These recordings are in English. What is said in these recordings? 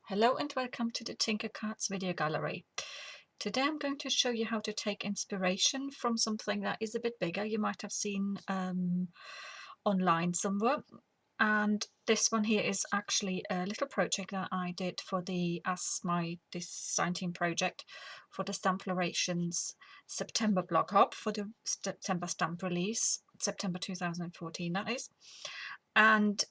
Hello and welcome to the Tinkercats video gallery. Today I'm going to show you how to take inspiration from something that is a bit bigger. You might have seen online somewhere. And this one here is actually a little project that I did for as my design team project for the Stamplaurations September blog hop for the September stamp release, September 2014 that is. And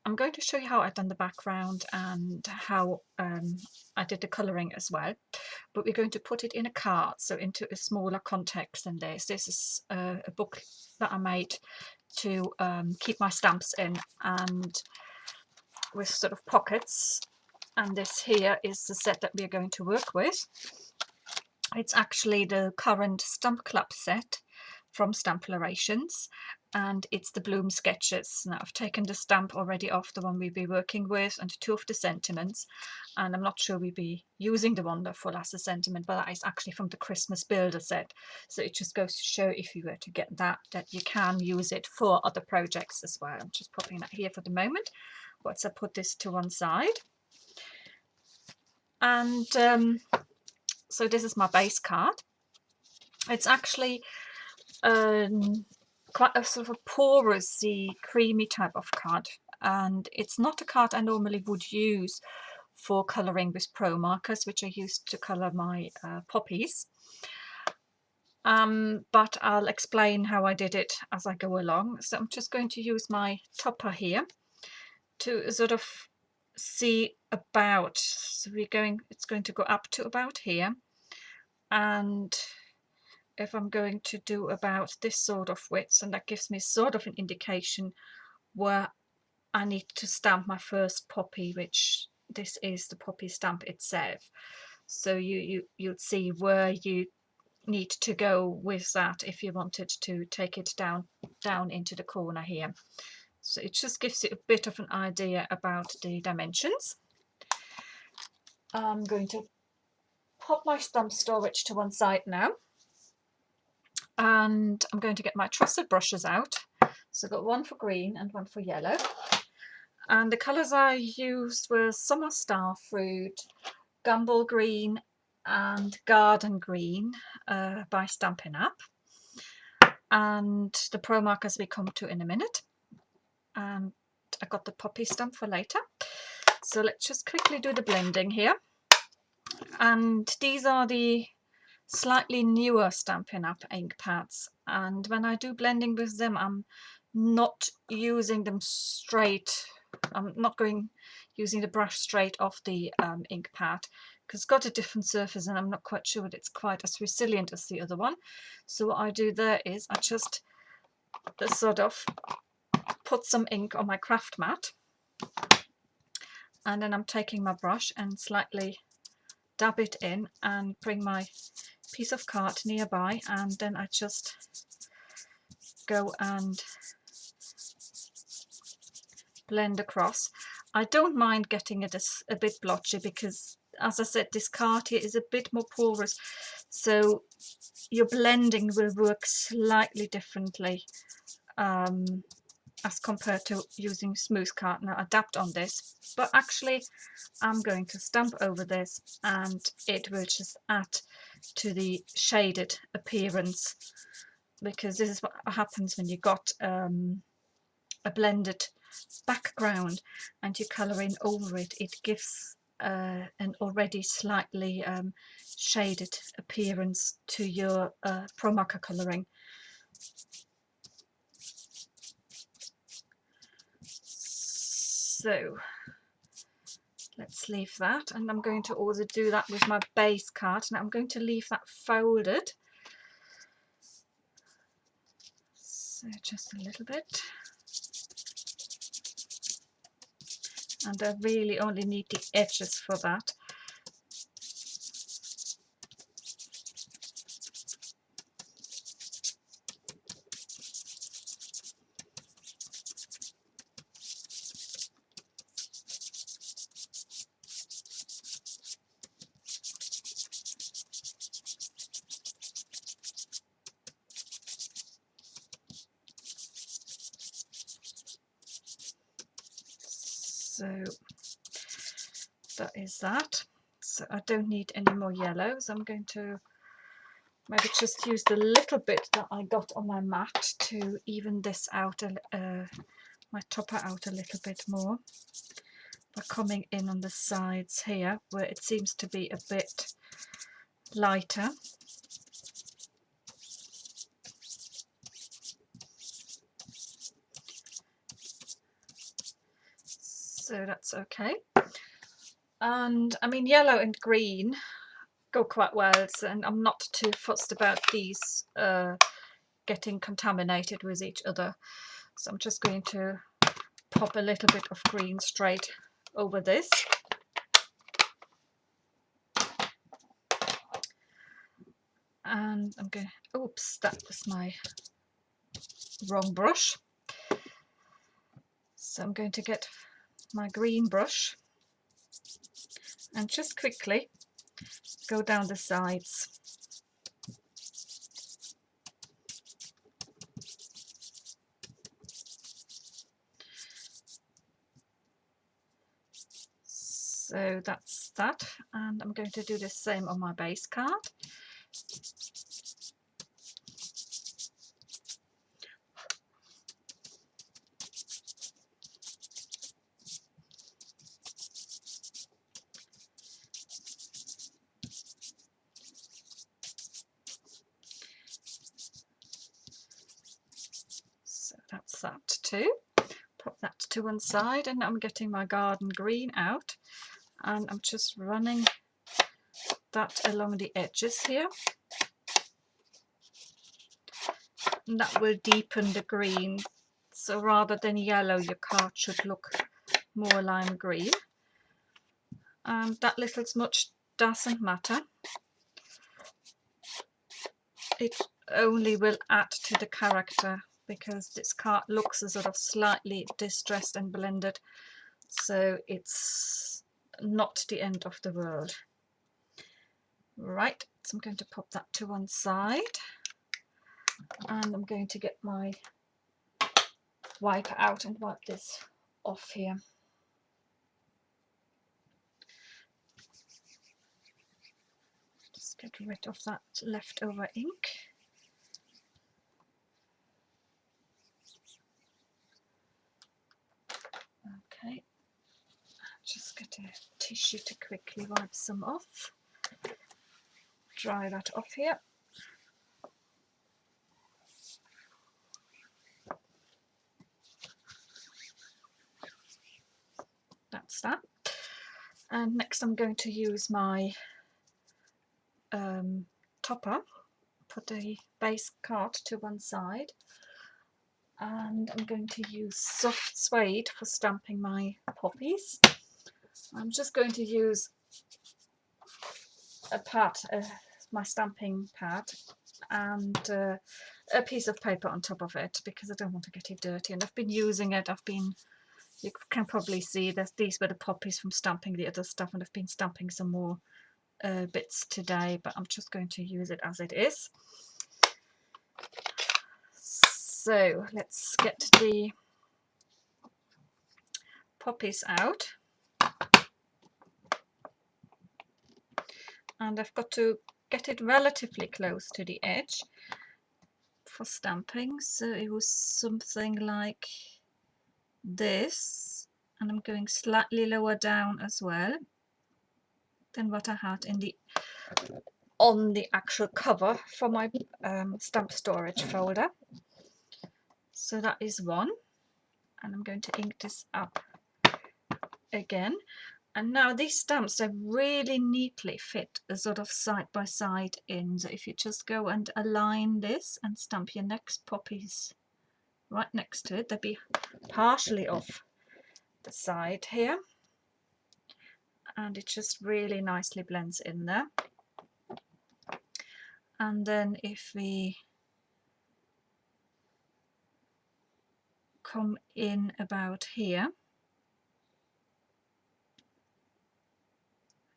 I'm going to show you how I've done the background and how I did the colouring as well, but we're going to put it in a card, so into a smaller context than this. This is a book that I made to keep my stamps in, and with sort of pockets, and this here is the set that we're going to work with. It's actually the current Stamp Club set from Stamplaurations, and it's the Bloom Sketches. Now I've taken the stamp already off the one we'll be working with and two of the sentiments, and I'm not sure we'll be using the wonderful as a sentiment, but that is actually from the Christmas Builder set. So it just goes to show, if you were to get that you can use it for other projects as well. I'm just popping that here for the moment once I put this to one side. And so this is my base card. It's actually quite a sort of a porous, creamy type of card, and it's not a card I normally would use for colouring with Promarkers, which I used to colour my poppies. But I'll explain how I did it as I go along. So I'm just going to use my topper here to sort of see about, so it's going to go up to about here, and if I'm going to do about this sort of width, and that gives me sort of an indication where I need to stamp my first poppy, which this is the poppy stamp itself. So you'd see where you need to go with that if you wanted to take it down into the corner here. So it just gives you a bit of an idea about the dimensions. I'm going to pop my stamp storage to one side now, and I'm going to get my trusted brushes out. So I've got one for green and one for yellow, and the colours I used were Summer Starfruit, Gumball Green and Garden Green by Stampin' Up, and the Promarkers we come to in a minute, and I got the poppy stamp for later. So let's just quickly do the blending here. And these are the slightly newer Stampin' Up ink pads, and when I do blending with them, I'm not using them straight. I'm not using the brush straight off the ink pad, because it's got a different surface and I'm not quite sure that it's quite as resilient as the other one. So what I do there is I just sort of put some ink on my craft mat, and then I'm taking my brush and slightly dab it in and bring my piece of card nearby, and then I just go and blend across. I don't mind getting it a bit blotchy, because as I said, this card here is a bit more porous, so your blending will work slightly differently as compared to using smooth card. Now I dabbed on this, but actually I'm going to stamp over this, and it will just add to the shaded appearance, because this is what happens when you got a blended background and you're colouring over it. It gives an already slightly shaded appearance to your Promarker colouring. So let's leave that, and I'm going to also do that with my base card. Now I'm going to leave that folded, so just a little bit, and I really only need the edges for that. So that is that. So I don't need any more yellows. I'm going to maybe just use the little bit that I got on my mat to even this out, my topper out a little bit more, by coming in on the sides here where it seems to be a bit lighter. So that's okay. And I mean, yellow and green go quite well, and I'm not too fussed about these getting contaminated with each other. So I'm just going to pop a little bit of green straight over this. And I'm going, oops, that was my wrong brush. So I'm going to get my green brush and just quickly go down the sides. So that's that, and I'm going to do the same on my base card. So that's that too. Pop that to one side, and I'm getting my garden green out, and I'm just running that along the edges here, and that will deepen the green. So rather than yellow, your card should look more lime green, and that little smudge doesn't matter. It only will add to the character, because this card looks a sort of slightly distressed and blended, so it's not the end of the world. Right, so I'm going to pop that to one side, and I'm going to get my wiper out and wipe this off here. Just get rid of that leftover ink. Okay, just get a tissue to quickly wipe some off. Dry that off here. That's that. And next I'm going to use my topper, put the base card to one side, and I'm going to use soft suede for stamping my poppies. I'm just going to use a pad, my stamping pad, and a piece of paper on top of it, because I don't want to get it dirty, and I've been using it. You can probably see that these were the poppies from stamping the other stuff, and I've been stamping some more bits today, but I'm just going to use it as it is. So let's get the poppies out, and I've got to get it relatively close to the edge for stamping, so it was something like this, and I'm going slightly lower down as well than what I had in on the actual cover for my stamp storage folder. So that is one, and I'm going to ink this up again. And now these stamps, they really neatly fit a sort of side by side in. So if you just go and align this and stamp your next poppies right next to it, they'll be partially off the side here, and it just really nicely blends in there. And then if we come in about here,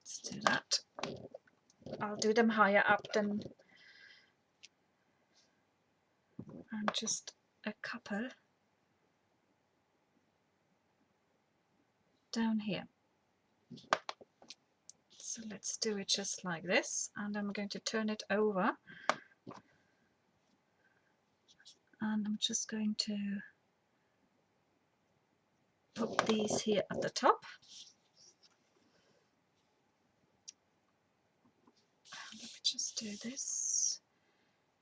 let's do that. I'll do them higher up then, and just a couple down here. So let's do it just like this, and I'm going to turn it over, and I'm just going to put these here at the top. Let me just do this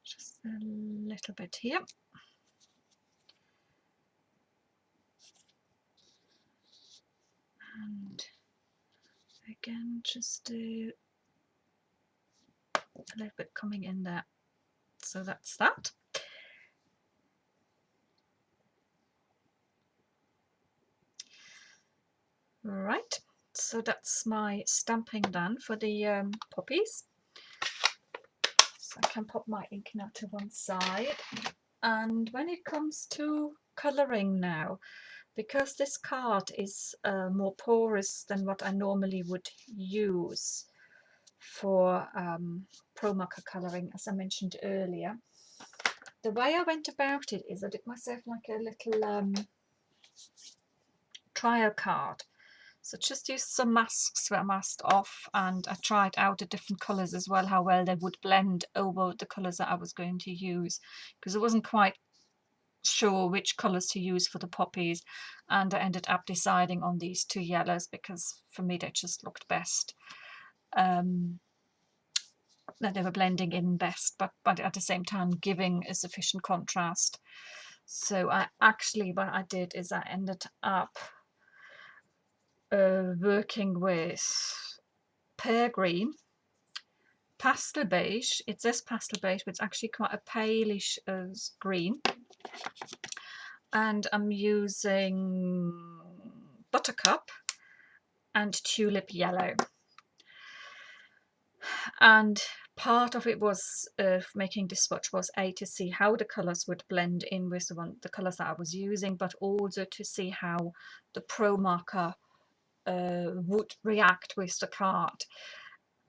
just a little bit here. And again, just do a little bit coming in there. So that's that. Right, so that's my stamping done for the poppies. So I can pop my ink now to one side. And when it comes to colouring now, because this card is more porous than what I normally would use for Promarker colouring, as I mentioned earlier, the way I went about it is I did myself like a little trial card. So just used some masks that I masked off, and I tried out the different colours as well, how well they would blend over the colours that I was going to use, because I wasn't quite sure which colours to use for the poppies, and I ended up deciding on these two yellows because for me they just looked best. That they were blending in best, but at the same time giving a sufficient contrast. So I actually, what I did is I ended up working with pear green, pastel beige. It says pastel beige, but it's actually quite a palish green. And I'm using buttercup and tulip yellow. And part of it was making this swatch was to see how the colours would blend in with the colours that I was using, but also to see how the Promarker would react with the card,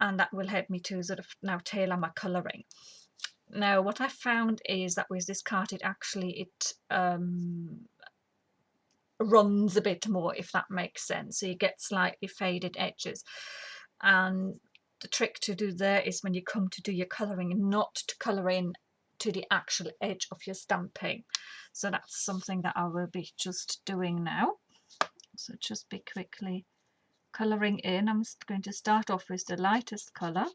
and that will help me to sort of now tailor my colouring. Now what I found is that with this card it runs a bit more, if that makes sense, so you get slightly faded edges, and the trick to do there is when you come to do your colouring, not to colour in to the actual edge of your stamping. So that's something that I will be just doing now. So just be quickly colouring in. I'm going to start off with the lightest colour.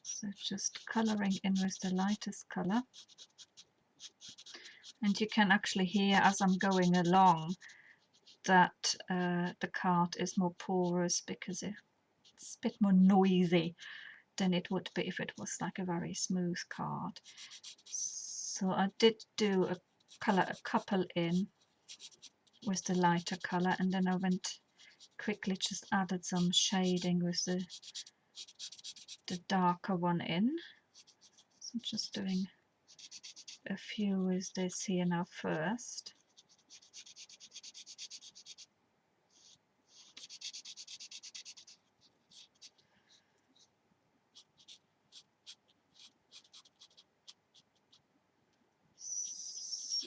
So just colouring in with the lightest colour. And you can actually hear as I'm going along that the card is more porous because it's a bit more noisy than it would be if it was like a very smooth card. So I did do a couple in with the lighter colour, and then I went quickly just added some shading with the darker one in. So I'm just doing a few with this here now first.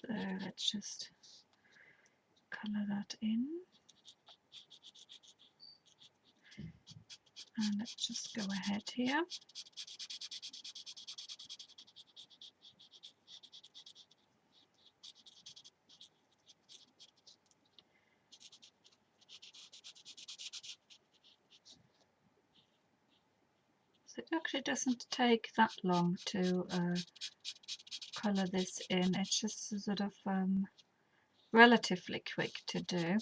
So let's just colour that in, and let's just go ahead here. So it actually doesn't take that long to colour this in. It's just sort of relatively quick to do.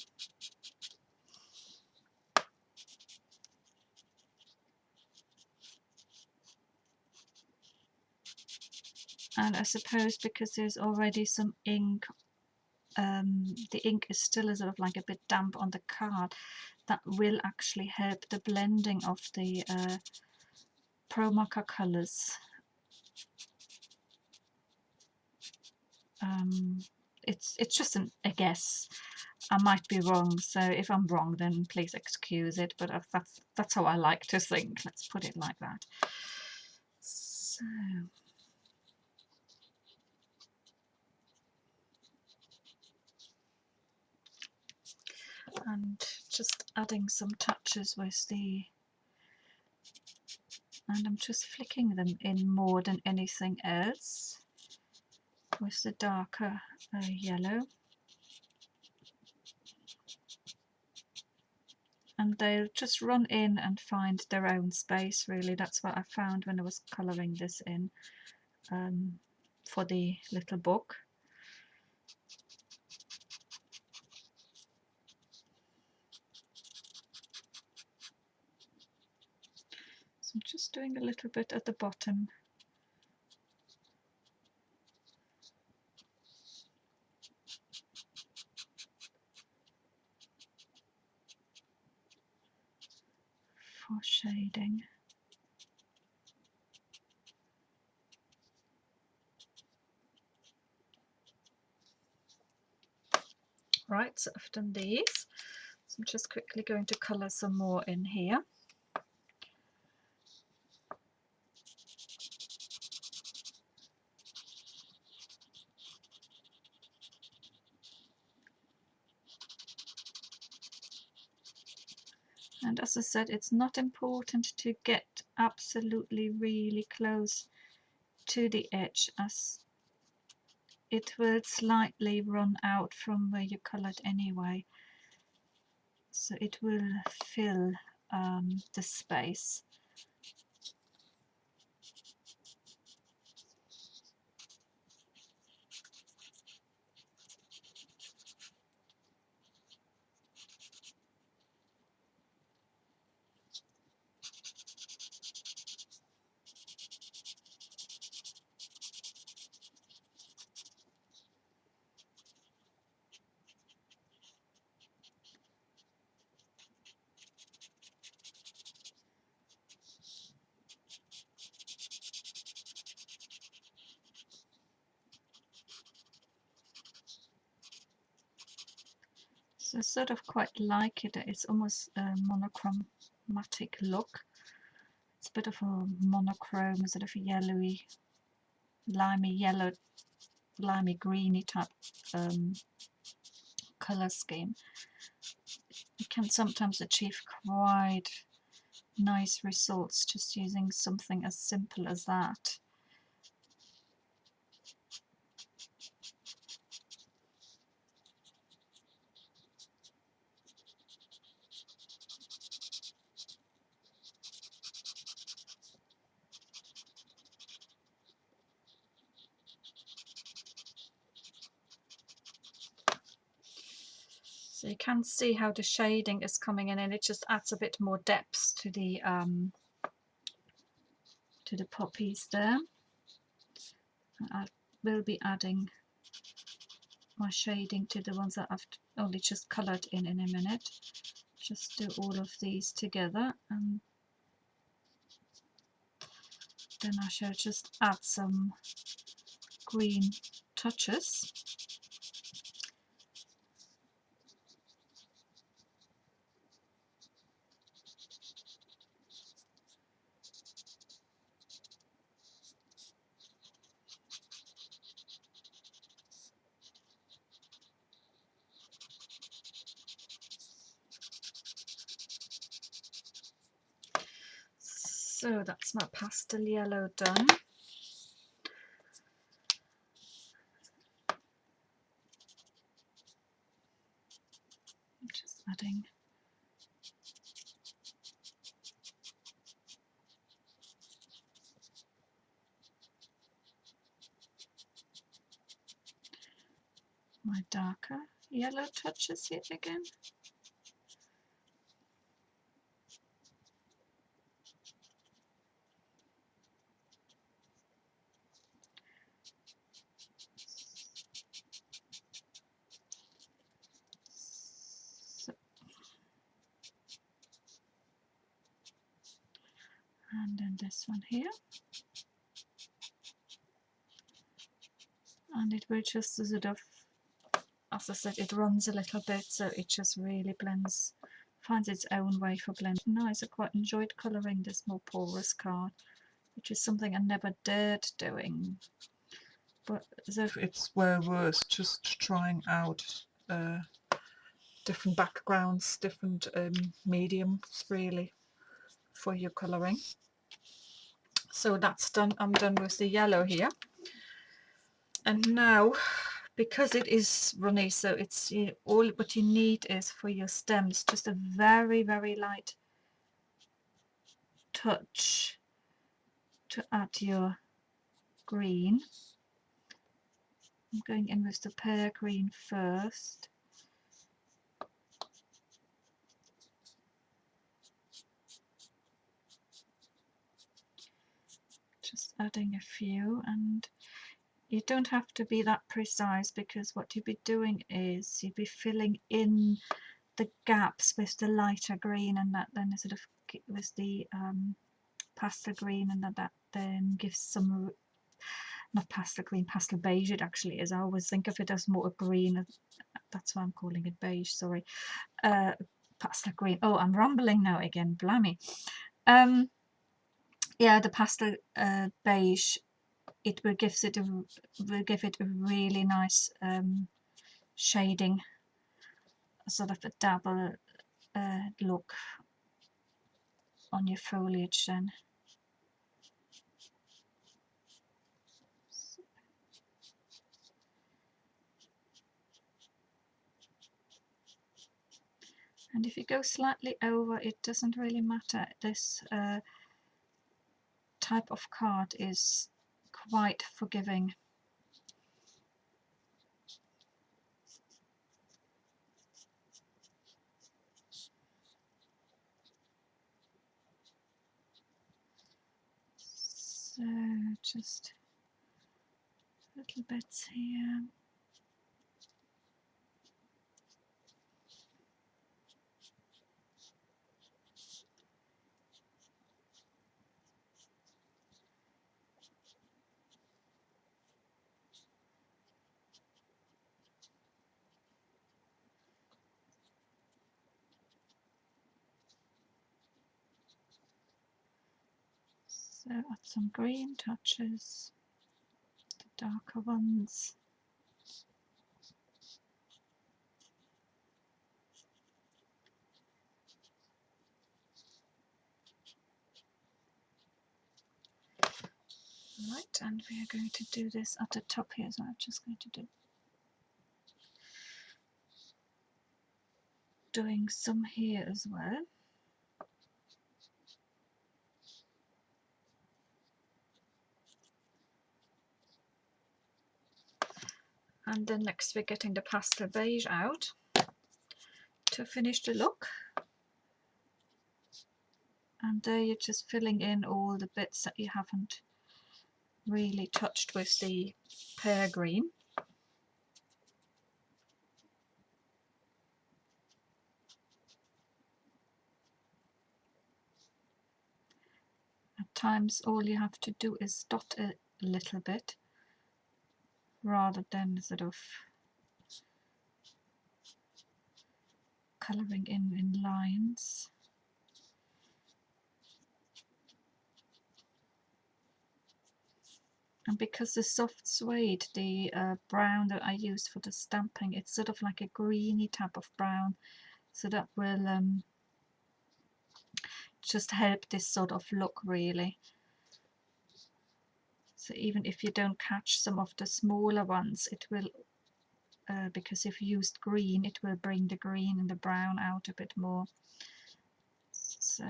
And I suppose because there's already some ink, the ink is still a sort of like a bit damp on the card, that will actually help the blending of the Promarker colours. It's just a guess. I might be wrong, so if I'm wrong then please excuse it, but that's how I like to think, let's put it like that. So and just adding some touches with the, and I'm just flicking them in more than anything else with the darker yellow, and they'll just run in and find their own space really. That's what I found when I was colouring this in for the little book. So I'm just doing a little bit at the bottom. For shading. Right, so I've done these. So I'm just quickly going to colour some more in here. And as I said, it's not important to get absolutely really close to the edge, as it will slightly run out from where you coloured anyway. So it will fill the space. So I sort of quite like it. It's almost a monochromatic look. It's a bit of a monochrome, sort of a yellowy, limey yellow, limey greeny type colour scheme. You can sometimes achieve quite nice results just using something as simple as that. So you can see how the shading is coming in, and it just adds a bit more depth to the poppies there. I will be adding my shading to the ones that I've only just coloured in a minute. Just do all of these together, and then I shall just add some green touches. So that's my pastel yellow done. I'm just adding my darker yellow touches here again. So, and then this one here. And it will just sort of, as I said, it runs a little bit, so it just really blends, finds its own way for blending. Nice, I quite enjoyed colouring this more porous card, which is something I never dared doing. But it's well worth just trying out different backgrounds, different mediums really for your colouring. So that's done. I'm done with the yellow here. And now, because it is runny, so it's all what you need is for your stems just a very, very light touch to add your green. I'm going in with the pear green first. Just adding a few, and you don't have to be that precise, because what you'll be doing is you'll be filling in the gaps with the lighter green, and that then sort of with the pastel green, and that then gives some, not pastel green, pastel beige it actually is. I always think of it as more green, that's why I'm calling it beige, sorry. Pastel green. Oh, I'm rambling now again, blimey. Yeah, the pastel beige, it will give it a really nice shading, sort of a double look on your foliage then. And if you go slightly over, it doesn't really matter. This type of card is quite forgiving. So just little bits here. So add some green touches, the darker ones. Right, and we are going to do this at the top here, so I'm just going to do doing some here as well. And then next we're getting the pastel beige out to finish the look. And there you're just filling in all the bits that you haven't really touched with the pear green. At times all you have to do is dot a little bit rather than sort of colouring in lines. And because the soft suede, the brown that I use for the stamping, it's sort of like a greeny type of brown, so that will just help this sort of look really. So even if you don't catch some of the smaller ones, it will, because if you used green, it will bring the green and the brown out a bit more. So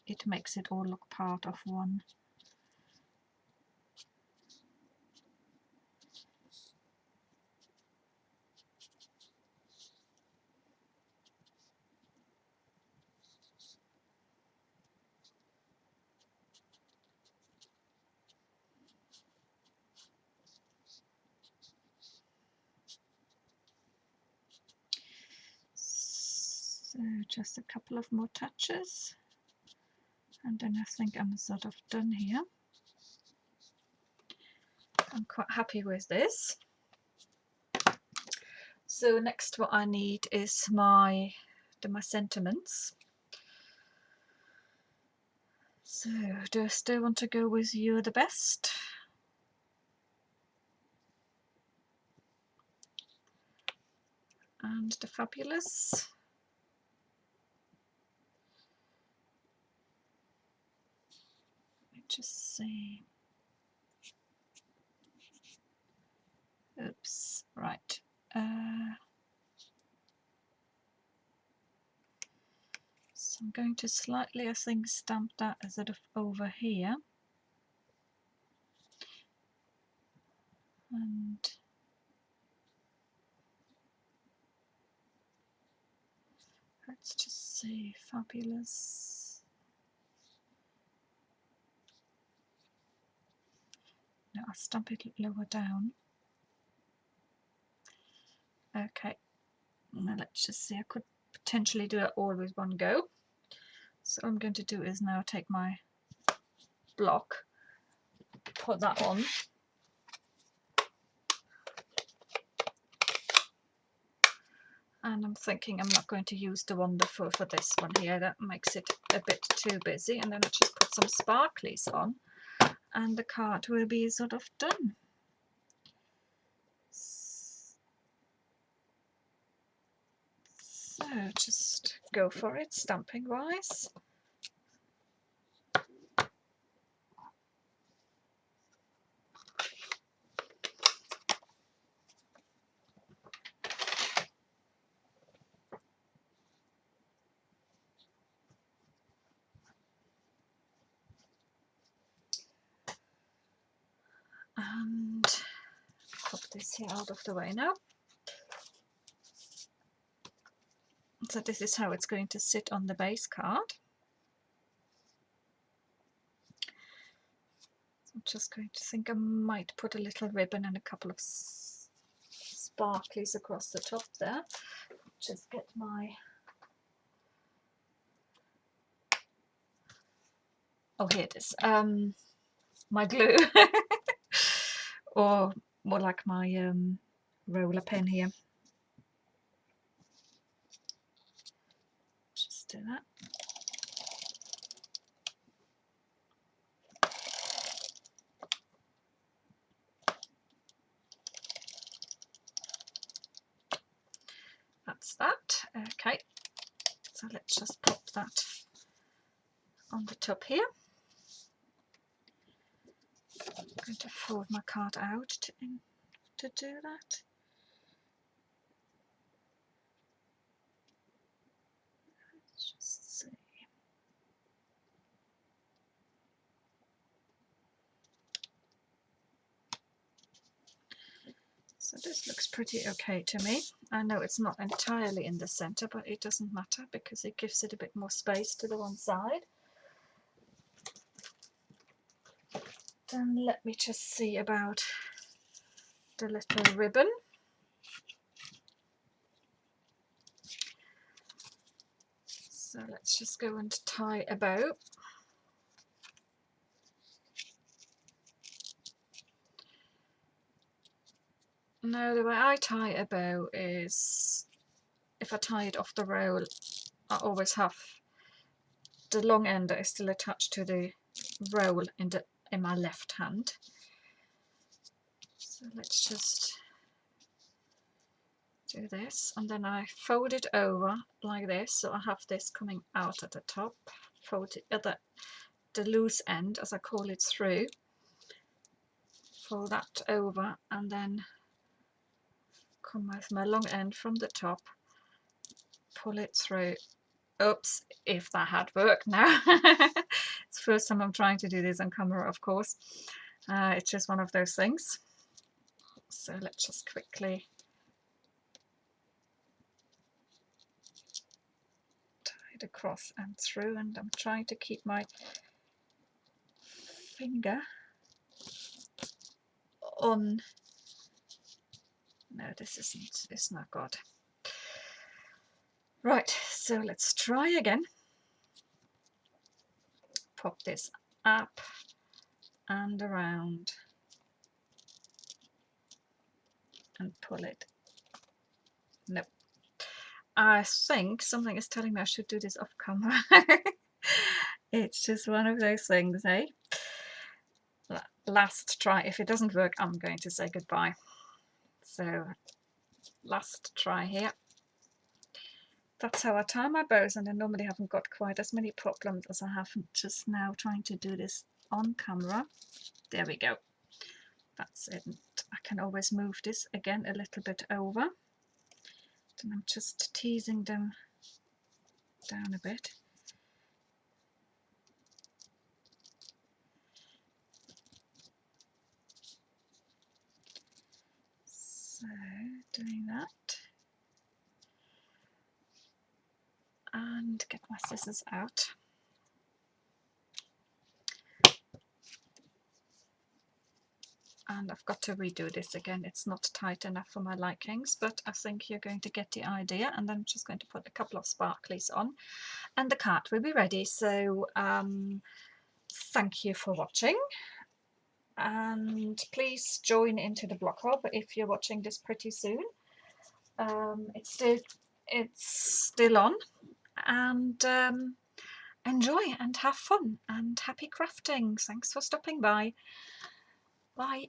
it makes it all look part of one. So just a couple of more touches, and then I think I'm sort of done here. I'm quite happy with this. So next what I need is my sentiments. So do I still want to go with You're the Best? and the fabulous. Let me just see. Oops, right. So I'm going to slightly, I think, stamp that as sort of over here. And let's just see, fabulous. No, I'll stamp it lower down. Okay, now let's just see, I could potentially do it all with one go. So what I'm going to do is now take my block, put that on. And I'm thinking I'm not going to use the wonder for this one here, that makes it a bit too busy. And then I just put some sparklies on and the card will be sort of done. So just go for it, stamping wise. And pop this here out of the way now. So this is how it's going to sit on the base card. So I'm just going to think I might put a little ribbon and a couple of sparklies across the top there. Just get my, oh here it is, my glue, or more like my roller pen here. Just do that. That's that. Okay, so let's just pop that on the top here. I'm going to fold my card out to do that. Let's just see. So this looks pretty okay to me. I know it's not entirely in the center, but it doesn't matter because it gives it a bit more space to the one side. Then let me just see about the little ribbon. So let's just go and tie a bow. Now the way I tie a bow is, if I tie it off the roll, I always have the long end that is still attached to the roll in my left hand. So let's just do this, and then I fold it over like this, so I have this coming out at the top, fold it at the loose end, as I call it, through, fold that over, and then come with my long end from the top, pull it through. Oops, if that had worked now. It's the first time I'm trying to do this on camera, of course. It's just one of those things. So let's just quickly tie it across and through, and I'm trying to keep my finger on. No, this isn't, it's not good. Right, so let's try again. Pop this up and around and pull it. Nope. I think something is telling me I should do this off camera. It's just one of those things, eh? Last try. If it doesn't work, I'm going to say goodbye. So last try here. that's how I tie my bows, and I normally haven't got quite as many problems as I have just now trying to do this on camera. There we go. That's it. I can always move this again a little bit over. And I'm just teasing them down a bit. So, doing that. And get my scissors out. And I've got to redo this again. It's not tight enough for my likings, but I think you're going to get the idea. And then I'm just going to put a couple of sparklies on, and the card will be ready. So thank you for watching, and please join into the blog hub if you're watching this pretty soon. It's still on, and enjoy and have fun and happy crafting. Thanks for stopping by. Bye.